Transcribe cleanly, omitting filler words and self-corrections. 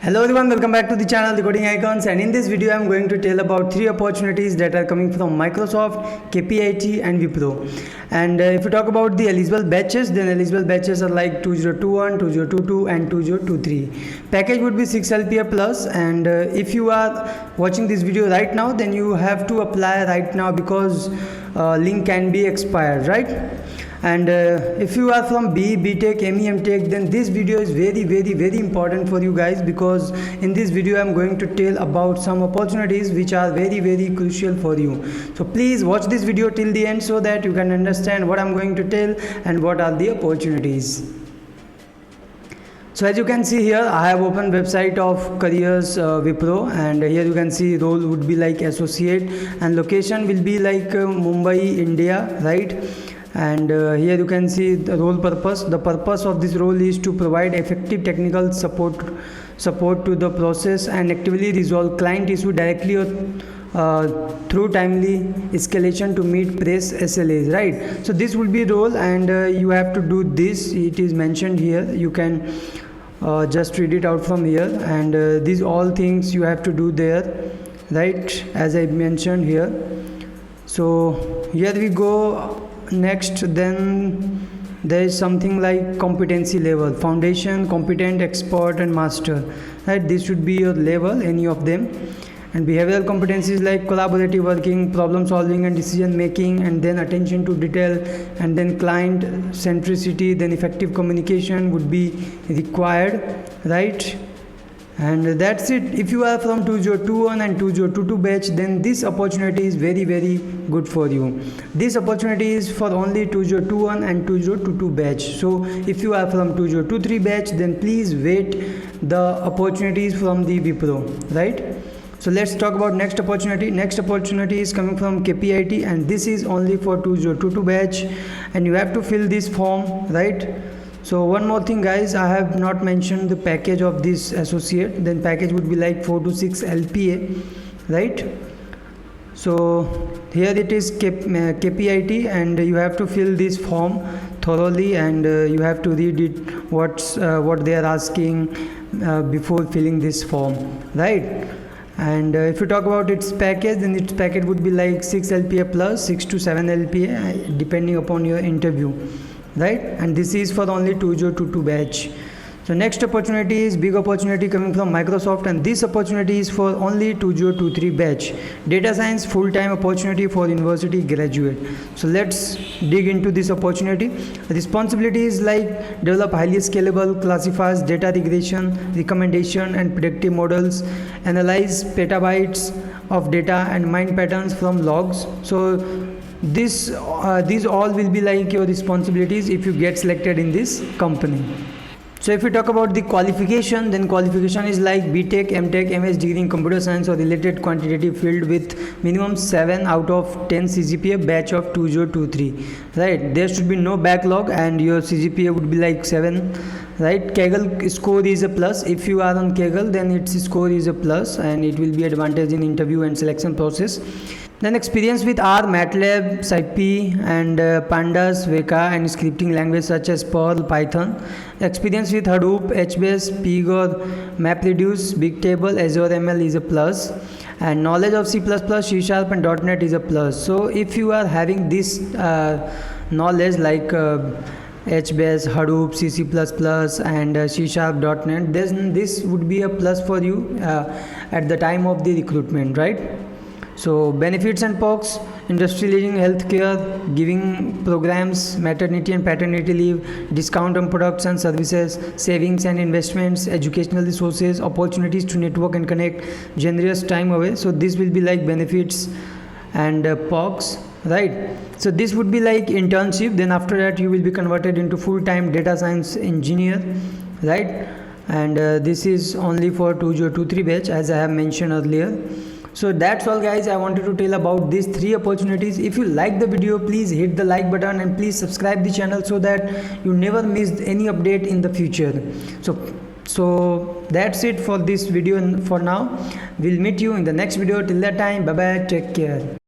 Hello everyone, welcome back to the channel The Coding Icons, and in this video I am going to tell about 3 opportunities that are coming from Microsoft, KPIT and Wipro. And if you talk about the eligible batches, then eligible batches are like 2021, 2022 and 2023. Package would be 6 LPA plus, and if you are watching this video right now, then you have to apply right now because link can be expired, right? And if you are from BTech, MEM Tech, then this video is very important for you guys, because in this video I am going to tell about some opportunities which are very crucial for you. So please watch this video till the end so that you can understand what I am going to tell and what are the opportunities. So as you can see here, I have opened website of careers Wipro, and here you can see role would be like associate and location will be like Mumbai, India, right? And here you can see the role purpose. The purpose of this role is to provide effective technical support to the process and actively resolve client issue directly or through timely escalation to meet press SLAs, right? So this will be role, and you have to do this. It is mentioned here. You can just read it out from here, and these all things you have to do there, right, as I mentioned here. So here we go. Next, then there is something like competency level: foundation, competent, expert and master, right? This should be your level, any of them. And behavioral competencies like collaborative working, problem solving and decision making, and then attention to detail, and then client centricity, then effective communication would be required, right? And that's it. If you are from 2021 and 2022 batch, then this opportunity is very good for you. This opportunity is for only 2021 and 2022 batch. So if you are from 2023 batch, then please wait the opportunities from the Wipro, right? So let's talk about next opportunity. Next opportunity is coming from KPIT, and this is only for 2022 batch, and you have to fill this form, right? So one more thing guys, I have not mentioned the package of this associate. Then package would be like 4 to 6 LPA, right? So here it is KPIT, and you have to fill this form thoroughly, and you have to read it what they are asking before filling this form, right? And if you talk about its package, then its package would be like 6 LPA plus 6 to 7 LPA depending upon your interview, right? And this is for only 2022 batch. So next opportunity is big opportunity coming from Microsoft, and this opportunity is for only 2023 batch. Data science full-time opportunity for university graduate. So let's dig into this opportunity. Responsibilities like develop highly scalable classifiers, data regression, recommendation and predictive models, analyze petabytes of data and mine patterns from logs. So these all will be like your responsibilities if you get selected in this company. So if we talk about the qualification, then qualification is like BTech, MTech, MS degree in computer science or related quantitative field with minimum 7 out of 10 CGPA batch of 2023, right? There should be no backlog, and your CGPA would be like 7, right? Kaggle score is a plus. If you are on Kaggle, then its score is a plus, and it will be advantage in interview and selection process. Then experience with R, MATLAB, SciPy and Pandas, Weka and scripting language such as Perl, Python. Experience with Hadoop, HBase, Pig or MapReduce, Bigtable, Azure ML is a plus. And knowledge of C++, C# and .NET is a plus. So if you are having this knowledge like HBase, Hadoop, C++ and C# .NET, then this would be a plus for you at the time of the recruitment, right? So benefits and perks: industry-leading healthcare, giving programs, maternity and paternity leave, discount on products and services, savings and investments, educational resources, opportunities to network and connect, generous time away. So this will be like benefits and perks, right? So this would be like internship. Then after that you will be converted into full-time data science engineer, right? And this is only for 2023 batch, as I have mentioned earlier. So that's all guys, I wanted to tell about these 3 opportunities. If you like the video, please hit the like button and please subscribe the channel so that you never miss any update in the future. So that's it for this video for now. We'll meet you in the next video. Till that time, bye bye, take care.